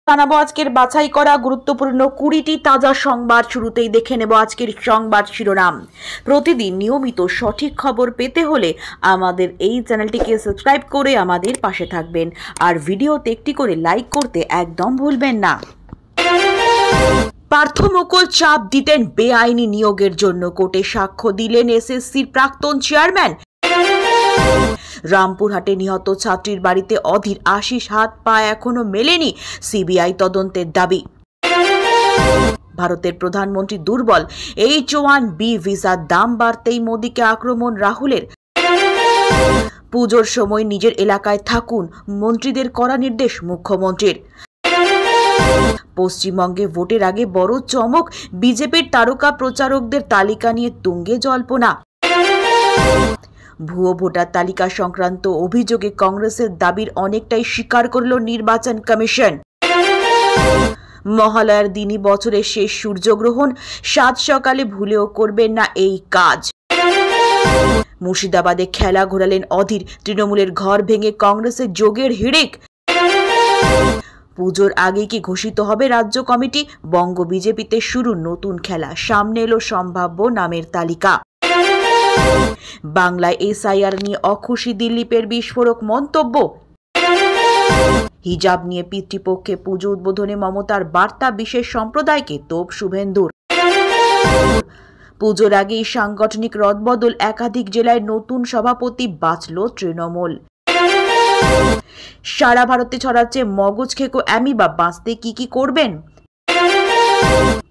জানাবো আজকের বাছাই করা গুরুত্বপূর্ণ 20টি তাজা সংবাদ। শুরুতেই দেখে নেব আজকের সংবাদ শিরোনাম। প্রতিদিন নিয়মিত সঠিক খবর পেতে হলে আমাদের এই চ্যানেলটিকে সাবস্ক্রাইব করে আমাদের পাশে থাকবেন, আর ভিডিওতে একটি করে লাইক করতে একদম ভুলবেন না। পার্থ মুকুল চাপ দিতেন বেআইনি নিয়োগের জন্য, কোর্টে সাক্ষ্য দিলেন এসএসসির প্রাক্তন চেয়ারম্যান। রামপুরহাটে নিহত ছাত্রীর বাড়িতে অধীর আশিস হাত পা এখনো মেলেনি, সিবিআই তদন্তের দাবি। ভারতের প্রধানমন্ত্রী দুর্বল, H1B ভিসার দাম বাড়তেই মোদীকে আক্রমণ রাহুলের। পুজোর সময় নিজের এলাকায় থাকুন, মন্ত্রীদের কড়া নির্দেশ মুখ্যমন্ত্রীর। পশ্চিমবঙ্গে ভোটের আগে বড় চমক, বিজেপির তারকা প্রচারকদের তালিকা নিয়ে তুঙ্গে জল্পনা। ভুয়ো ভোটার তালিকা সংক্রান্ত অভিযোগে কংগ্রেসের দাবির অনেকটাই স্বীকার করল নির্বাচন কমিশন। মহালয়ার দিনই বছরের শেষ সূর্যগ্রহণ, 7 সকালে ভুলেও করবেন না এই কাজ। মুর্শিদাবাদে খেলা ঘোরালেন অধীর, তৃণমূলের ঘর ভেঙে কংগ্রেসের যোগের হিড়িক। পুজোর আগে কি ঘোষিত হবে রাজ্য কমিটি? বঙ্গ বিজেপিতে শুরু নতুন খেলা, সামনে এলো সম্ভাব্য নামের তালিকা। বাংলায় এসআইআর নিয়ে অখুশি দিলীপের বিস্ফোরক মন্তব্য। হিজাব নিয়ে পিতৃপক্ষে পুজো উদ্বোধনে মমতার বার্তা বিশেষ সম্প্রদায়কে, তোপ শুভেন্দুর। পুজোর আগেই সাংগঠনিক রদবদল, একাধিক জেলায় নতুন সভাপতি বাছল তৃণমূল। সারা ভারতে ছড়াচ্ছে মগজ খেকো অ্যামিবা, বাঁচতে কি করবেন?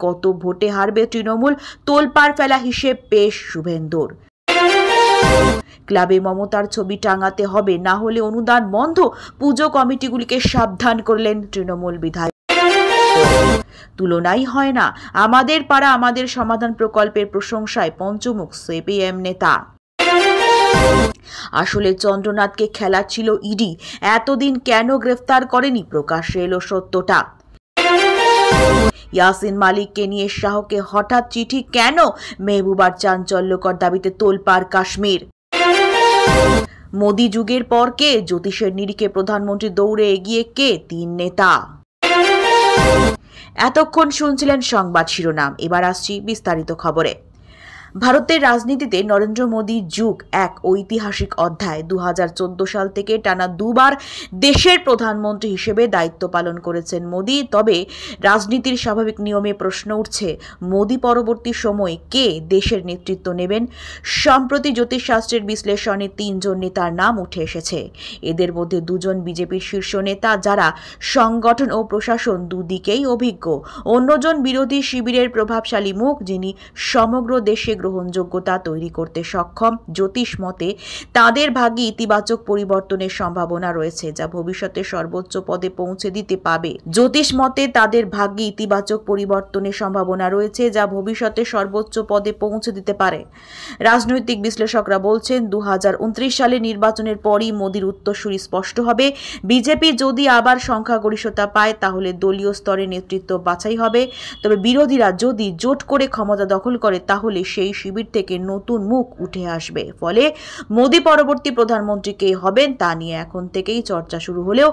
কত ভোটে হারবে তৃণমূল? তোলপাড় ফেলা হিসেব পেশ শুভেন্দুর। ক্লাবে মমতার ছবি টাঙাতে হবে, না হলে অনুদান বন্ধ, পুজো কমিটিগুলিকে সাবধান করলেন তৃণমূল বিধায়ক। তুলনাই হয় না, আমাদের পাড়া আমাদের সমাধান প্রকল্পের প্রশংসায় পঞ্চমুখ সিপিএম নেতা। আসলে চন্দ্রনাথকে খেলাচ্ছিল ইডি, এতদিন কেন গ্রেফতার করেনি? প্রকাশ্যে এলো সত্যটা। ইয়াসিন মালিককে নিয়ে শাহকে হঠাৎ চিঠি কেন? মেহবুবার চাঞ্চল্যকর দাবিতে তোলপাড় কাশ্মীর। মোদি যুগের পর কে? জ্যোতিষের নিরিখে প্রধানমন্ত্রী দৌড়ে এগিয়ে কে? 3 নেতা। এতক্ষণ শুনছিলেন সংবাদ শিরোনাম, এবার আসছি বিস্তারিত খবরে। ভারতের রাজনীতিতে নরেন্দ্র মোদীর যুগ এক ঐতিহাসিক অধ্যায়। 2014 সাল থেকে টানা 2 বার দেশের প্রধানমন্ত্রী হিসেবে দায়িত্ব পালন করেছেন মোদী। তবে রাজনীতির স্বাভাবিক নিয়মে প্রশ্ন উঠছে, মোদী পরবর্তী সময়ে কে দেশের নেতৃত্ব নেবেন? সম্প্রতি জ্যোতিষশাস্ত্রের বিশ্লেষণে 3 জন নেতার নাম উঠে এসেছে। এদের মধ্যে 2 জন বিজেপির শীর্ষ নেতা, যারা সংগঠন ও প্রশাসন দুদিকেই অভিজ্ঞ। অন্যজন বিরোধী শিবিরের প্রভাবশালী মুখ, যিনি সমগ্র দেশে গ্রহণযোগ্যতা তৈরি করতে সক্ষম। জ্যোতিষ মতে তাদের ভাগ্যে ইতিবাচক পরিবর্তনের সম্ভাবনা রয়েছে, যা ভবিষ্যতে সর্বোচ্চ পদে পৌঁছে দিতে পাবে। জ্যোতিষ মতে তাদের ভাগ্যে ইতিবাচক পরিবর্তনের সম্ভাবনা রয়েছে, যা ভবিষ্যতে সর্বোচ্চ পদে পৌঁছে দিতে পারে। রাজনৈতিক বিশ্লেষকরা বলছেন, 2029 সালে নির্বাচনের পরই মোদীর উত্তরসূরি স্পষ্ট হবে। বিজেপি যদি আবার সংখ্যাগরিষ্ঠতা পায়, তাহলে দলীয় স্তরে নেতৃত্ব বাছাই হবে। তবে বিরোধীরা যদি জোট করে ক্ষমতা দখল করে, তাহলে সেই শিবির থেকে নতুন মুখ উঠে আসবে। ফলে মোদী পরবর্তী প্রধানমন্ত্রী কে হবেন তা নিয়ে এখন থেকেই চর্চা শুরু হলেও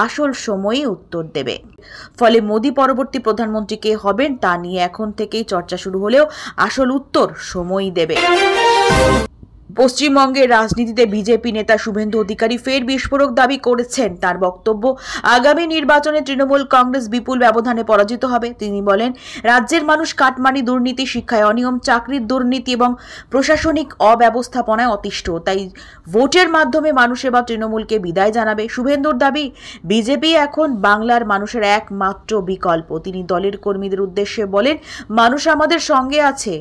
আসল সময়ই উত্তর দেবে। পশ্চিমবঙ্গের রাজনীতিতে বিজেপি নেতা শুভেন্দু অধিকারী ফের বিস্ফোরক দাবি করেছেন। তার বক্তব্য, আগামী নির্বাচনে তৃণমূল কংগ্রেস বিপুল ব্যবধানে পরাজিত হবে। তিনি বলেন, রাজ্যের মানুষ কাটমানি দুর্নীতি, শিক্ষায় অনিয়ম, চাকরির দুর্নীতি এবং প্রশাসনিক অব্যবস্থাপনায় অতিষ্ঠ। তাই ভোটের মাধ্যমে মানুষ এবার তৃণমূলকে বিদায় জানাবে। শুভেন্দুর দাবি, বিজেপি এখন বাংলার মানুষের একমাত্র বিকল্প। তিনি দলের কর্মীদের উদ্দেশ্যে বলেন, মানুষ আমাদের সঙ্গে আছে,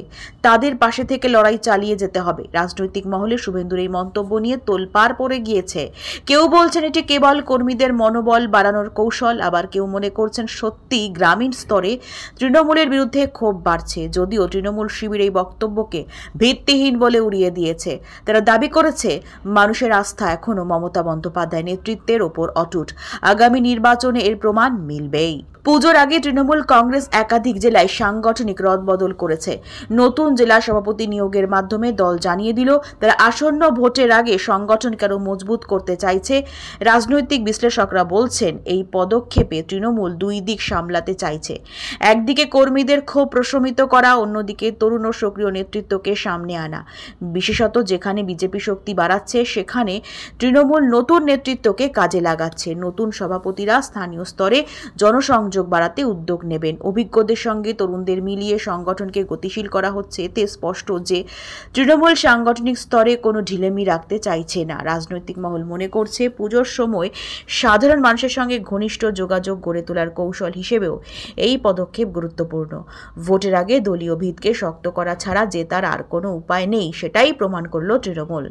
তাদের পাশে থেকে লড়াই চালিয়ে যেতে হবে। রাজনৈতিক মহলে শুভেন্দুর এই মন্তব্য নিয়ে তোলপাড় পড়ে গিয়েছে। কেউ বলছেন এটি কেবল কর্মীদের মনোবল বাড়ানোর কৌশল, আবার কেউ মনে করছেন সত্যি গ্রামীণ স্তরে তৃণমূলের বিরুদ্ধে ক্ষোভ বাড়ছে। যদিও তৃণমূল শিবির এই বক্তব্যকে ভিত্তিহীন বলে উড়িয়ে দিয়েছে। তারা দাবি করেছে, মানুষের আস্থা এখনো মমতা বন্দ্যোপাধ্যায় নেতৃত্বের ওপর অটুট। আগামী নির্বাচনে এর প্রমাণ মিলবেই। পুজোর আগে তৃণমূল কংগ্রেস একাধিক জেলায় সাংগঠনিক রদবদল করেছে। নতুন জেলা সভাপতি নিয়োগের মাধ্যমে দল জানিয়ে দিল তারা আসন্ন ভোটের আগে সংগঠনকে আরও মজবুত করতে চাইছে। রাজনৈতিক বিশ্লেষকরা বলছেন এই পদক্ষেপে তৃণমূল দুই দিক সামলাতে চাইছে। একদিকে কর্মীদের ক্ষোভ প্রশমিত করা, অন্যদিকে তরুণ ও সক্রিয় নেতৃত্বকে সামনে আনা। বিশেষত যেখানে বিজেপি শক্তি বাড়াচ্ছে সেখানে তৃণমূল নতুন নেতৃত্বকে কাজে লাগাচ্ছে। নতুন সভাপতিরা স্থানীয় স্তরে জনসংযোগ বাড়াতে উদ্যোগ নেবেন। অভিজ্ঞদের সঙ্গে তরুণদের মিলিয়ে সংগঠনকে গতিশীল করা হচ্ছে। এতে স্পষ্ট যে তৃণমূল সাংগঠনিক স্তরে কোনো ঢিলেমি রাখতে চাইছে না। রাজনৈতিক মহল মনে করছে পুজোর সময় সাধারণ মানুষের সঙ্গে ঘনিষ্ঠ যোগাযোগ গড়ে তোলার কৌশল হিসেবেও এই পদক্ষেপ গুরুত্বপূর্ণ। ভোটের আগে দলীয় ভিতকে শক্ত করা ছাড়া জেতার আর কোনো উপায় নেই, সেটাই প্রমাণ করল তৃণমূল।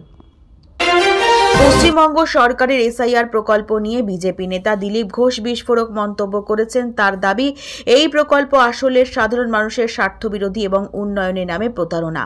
পশ্চিমবঙ্গ সরকারের এসআইআর প্রকল্প নিয়ে বিজেপি নেতা দিলীপ ঘোষ বিস্ফোরক মন্তব্য করেছেন। তার দাবি, এই প্রকল্প আসলে সাধারণ মানুষের স্বার্থবিরোধী এবং উন্নয়নের নামে প্রতারণা।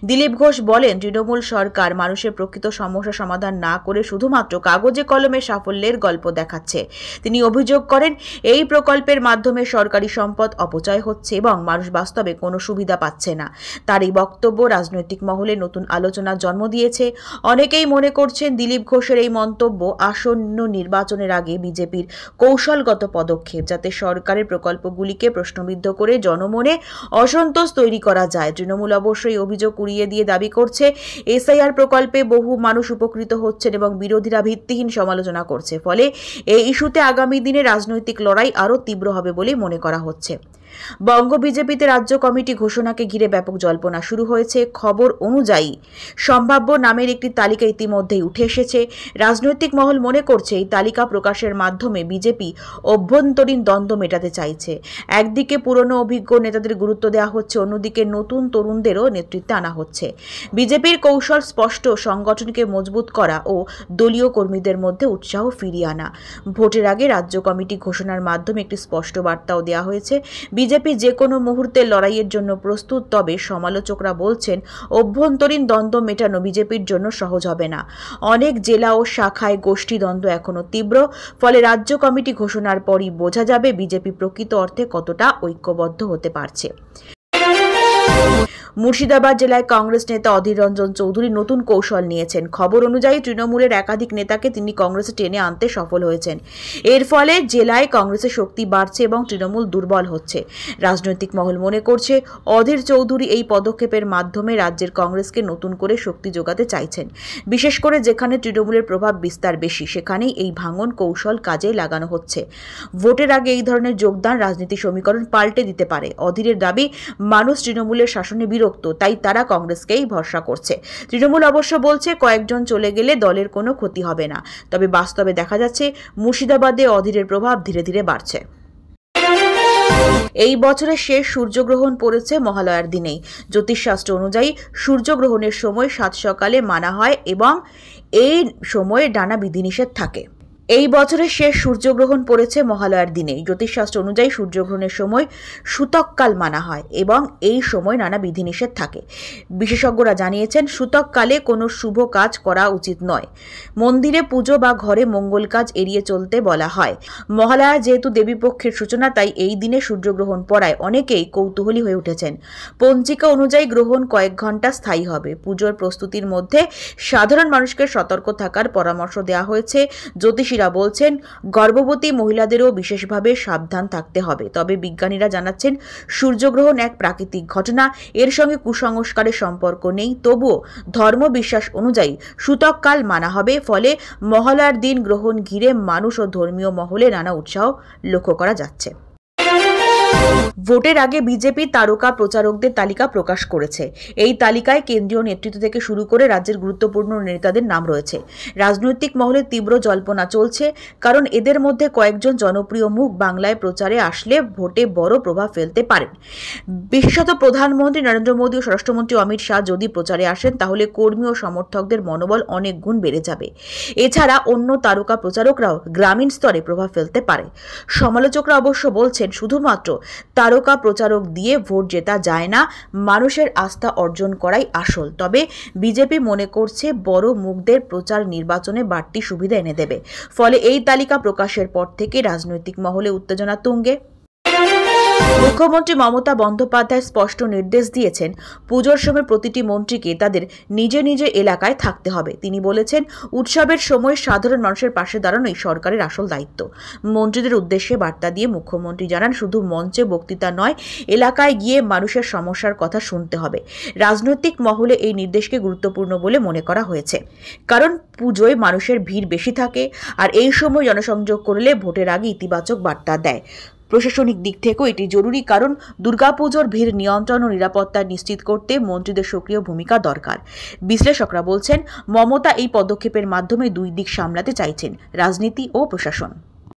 দিলীপ ঘোষ বলেন, তৃণমূল সরকার মানুষের প্রকৃত সমস্যা সমাধান না করে শুধুমাত্র কাগজে কলমে সাফল্যের গল্প দেখাচ্ছে। তিনি অভিযোগ করেন, এই প্রকল্পের মাধ্যমে সরকারি সম্পদ অপচয় হচ্ছে এবং মানুষ বাস্তবে কোনো সুবিধা পাচ্ছে না। তার এই বক্তব্য রাজনৈতিক মহলে নতুন আলোচনার জন্ম দিয়েছে। অনেকেই মনে করছেন দিলীপ ঘোষের এই মন্তব্য আসন্ন নির্বাচনের আগে বিজেপির কৌশলগত পদক্ষেপ, যাতে সরকারের প্রকল্পগুলিকে প্রশ্নবিদ্ধ করে জনমনে অসন্তোষ তৈরি করা যায়। তৃণমূল অবশ্যই অভিযোগ উড়িয়ে দিয়ে দাবি করছে, এসআইআর প্রকল্পে বহু মানুষ উপকৃত হচ্ছেন এবং বিরোধীরা ভিত্তিহীন সমালোচনা করছে। ফলে এই ইস্যুতে আগামী দিনে রাজনৈতিক লড়াই আরও তীব্র হবে বলে মনে করা হচ্ছে। বঙ্গ বিজেপিতে রাজ্য কমিটি ঘোষণাকে ঘিরে ব্যাপক জল্পনা শুরু হয়েছে। খবর অনুযায়ী সম্ভাব্য নামের একটি তালিকা ইতিমধ্যেই উঠে এসেছে। রাজনৈতিক মহল মনে করছে এই তালিকা প্রকাশের মাধ্যমে বিজেপি অভ্যন্তরীণ দ্বন্দ্ব মেটাতে চাইছে। একদিকে পুরনো অভিজ্ঞ নেতাদের গুরুত্ব দেওয়া হচ্ছে, অন্যদিকে নতুন তরুণদেরও নেতৃত্বে আনা হচ্ছে। বিজেপির কৌশল স্পষ্ট, সংগঠনকে মজবুত করা ও দলীয় কর্মীদের মধ্যে উৎসাহ ফিরিয়ে আনা। ভোটের আগে রাজ্য কমিটি ঘোষণার মাধ্যমে একটি স্পষ্ট বার্তাও দেওয়া হয়েছে। বিজেপি যে কোনো মুহূর্তে লড়াইয়ের জন্য প্রস্তুত, তবে সমালোচকরা বলছেন অভ্যন্তরীণ দ্বন্দ্ব মেটানো বিজেপির জন্য সহজ হবে না। অনেক জেলা ও শাখায় গোষ্ঠী দ্বন্দ্ব এখনো তীব্র। ফলে রাজ্য কমিটি ঘোষণার পরই বোঝা যাবে বিজেপি প্রকৃত অর্থে কতটা ঐক্যবদ্ধ হতে পারছে। মুর্শিদাবাদ জেলায় কংগ্রেস নেতা অধীর রঞ্জন চৌধুরী নতুন কৌশল নিয়েছেন। খবর অনুযায়ী তৃণমূলের একাধিক নেতাকে তিনি কংগ্রেসে টেনে আনতে সফল হয়েছেন। এর ফলে জেলায় কংগ্রেসের শক্তি বাড়ছে এবং তৃণমূল দুর্বল হচ্ছে। রাজনৈতিক মহল মনে করছে অধীর চৌধুরী এই পদক্ষেপের মাধ্যমে রাজ্যের কংগ্রেসকে নতুন করে শক্তি যোগাতে চাইছেন। বিশেষ করে যেখানে তৃণমূলের প্রভাব বিস্তার বেশি, সেখানেই এই ভাঙন কৌশল কাজে লাগানো হচ্ছে। ভোটের আগে এই ধরনের যোগদান রাজনীতির সমীকরণ পাল্টে দিতে পারে। অধীরের দাবি, মানুষ তৃণমূলের শাসনে বিরক্ত, তাই তারা কংগ্রেসকেই ভরসা করছে। তৃণমূল অবশ্য বলছে কয়েকজন চলে গেলে দলের কোনো ক্ষতি হবে না। তবে বাস্তবে দেখা যাচ্ছে মুর্শিদাবাদে অধীরের প্রভাব ধীরে ধীরে বাড়ছে। এই বছরের শেষ সূর্যগ্রহণ পড়েছে মহালয়ার দিনেই। জ্যোতিষশাস্ত্র অনুযায়ী সূর্যগ্রহণের সময় সাত সকালে মানা হয় এবং এই সময়ে নানা বিধিনিষেধ থাকে। এই বছরের শেষ সূর্যগ্রহণ পড়েছে মহালয়ার দিনে। জ্যোতিষশাস্ত্র অনুযায়ী সূর্যগ্রহণের সময় সূতককাল মানা হয় এবং এই সময় নানা বিধিনিষেধ থাকে। বিশেষজ্ঞরা জানিয়েছেন, সূতককালে কোনো শুভ কাজ করা উচিত নয়। মন্দিরে পুজো বা ঘরে মঙ্গল কাজ এড়িয়ে চলতে বলা হয়। মহালয়া যেহেতু দেবীপক্ষের সূচনা, তাই এই দিনে সূর্যগ্রহণ পড়ায় অনেকেই কৌতূহলী হয়ে উঠেছেন। পঞ্জিকা অনুযায়ী গ্রহণ কয়েক ঘন্টা স্থায়ী হবে। পুজোর প্রস্তুতির মধ্যে সাধারণ মানুষকে সতর্ক থাকার পরামর্শ দেওয়া হয়েছে। জ্যোতিষী বলছেন, গর্ভবতী মহিলাদেরও বিশেষভাবে সাবধান থাকতে হবে। তবে বিজ্ঞানীরা জানাচ্ছেন, সূর্যগ্রহণ এক প্রাকৃতিক ঘটনা, এর সঙ্গে কুসংস্কারের সম্পর্ক নেই। তবুও ধর্ম বিশ্বাস অনুযায়ী সূতককাল মানা হবে। ফলে মহালয়ার দিন গ্রহণ ঘিরে মানুষ ও ধর্মীয় মহলে নানা উৎসাহ লক্ষ্য করা যাচ্ছে। ভোটের আগে বিজেপি তারকা প্রচারকদের তালিকা প্রকাশ করেছে। এই তালিকায় কেন্দ্রীয় নেতৃত্ব থেকে শুরু করে রাজ্যের গুরুত্বপূর্ণ নেতাদের নাম রয়েছে। রাজনৈতিক মহলে তীব্র জল্পনা চলছে, কারণ এদের মধ্যে কয়েকজন জনপ্রিয় মুখ বাংলায় প্রচারে আসলে ভোটে বড় প্রভাব ফেলতে পারেন। বিশেষত প্রধানমন্ত্রী নরেন্দ্র মোদী ও স্বরাষ্ট্রমন্ত্রী অমিত শাহ যদি প্রচারে আসেন, তাহলে কর্মী ও সমর্থকদের মনোবল অনেক গুণ বেড়ে যাবে। এছাড়া অন্য তারকা প্রচারকরাও গ্রামীণ স্তরে প্রভাব ফেলতে পারে। সমালোচকরা অবশ্য বলছেন, শুধুমাত্র তারকা প্রচারক দিয়ে ভোট জেতা যায় না, মানুষের আস্থা অর্জন করাই আসল। তবে বিজেপি মনে করছে বড় মুখদের প্রচার নির্বাচনে বাড়তি সুবিধা এনে দেবে। ফলে এই তালিকা প্রকাশের পর থেকে রাজনৈতিক মহলে উত্তেজনা তুঙ্গে। মুখ্যমন্ত্রী মমতা বন্দ্যোপাধ্যায় স্পষ্ট নির্দেশ দিয়েছেন, পুজোর সময় প্রতিটি মন্ত্রীকে তাদের নিজ নিজ এলাকায় থাকতে হবে। তিনি বলেছেন, উৎসবের সময় সাধারণ মানুষের পাশে দাঁড়ানোই সরকারের আসল দায়িত্ব। মন্ত্রীদের উদ্দেশ্যে বার্তা দিয়ে মুখ্যমন্ত্রী জানান, শুধু মঞ্চে বক্তৃতা নয়, এলাকায় গিয়ে মানুষের সমস্যার কথা শুনতে হবে। রাজনৈতিক মহলে এই নির্দেশকে গুরুত্বপূর্ণ বলে মনে করা হয়েছে, কারণ পুজোয় মানুষের ভিড় বেশি থাকে, আর এই সময় জনসংযোগ করলে ভোটের আগে ইতিবাচক বার্তা দেয়। প্রশাসনিক দিক থেকেও এটি জরুরি, কারণ দুর্গাপুজোর ভিড় নিয়ন্ত্রণ ও নিরাপত্তা নিশ্চিত করতে মন্ত্রীদের সক্রিয় ভূমিকা দরকার। বিশ্লেষকরা বলছেন, মমতা এই পদক্ষেপের মাধ্যমে দুই দিক সামলাতে চাইছেন, রাজনীতি ও প্রশাসন।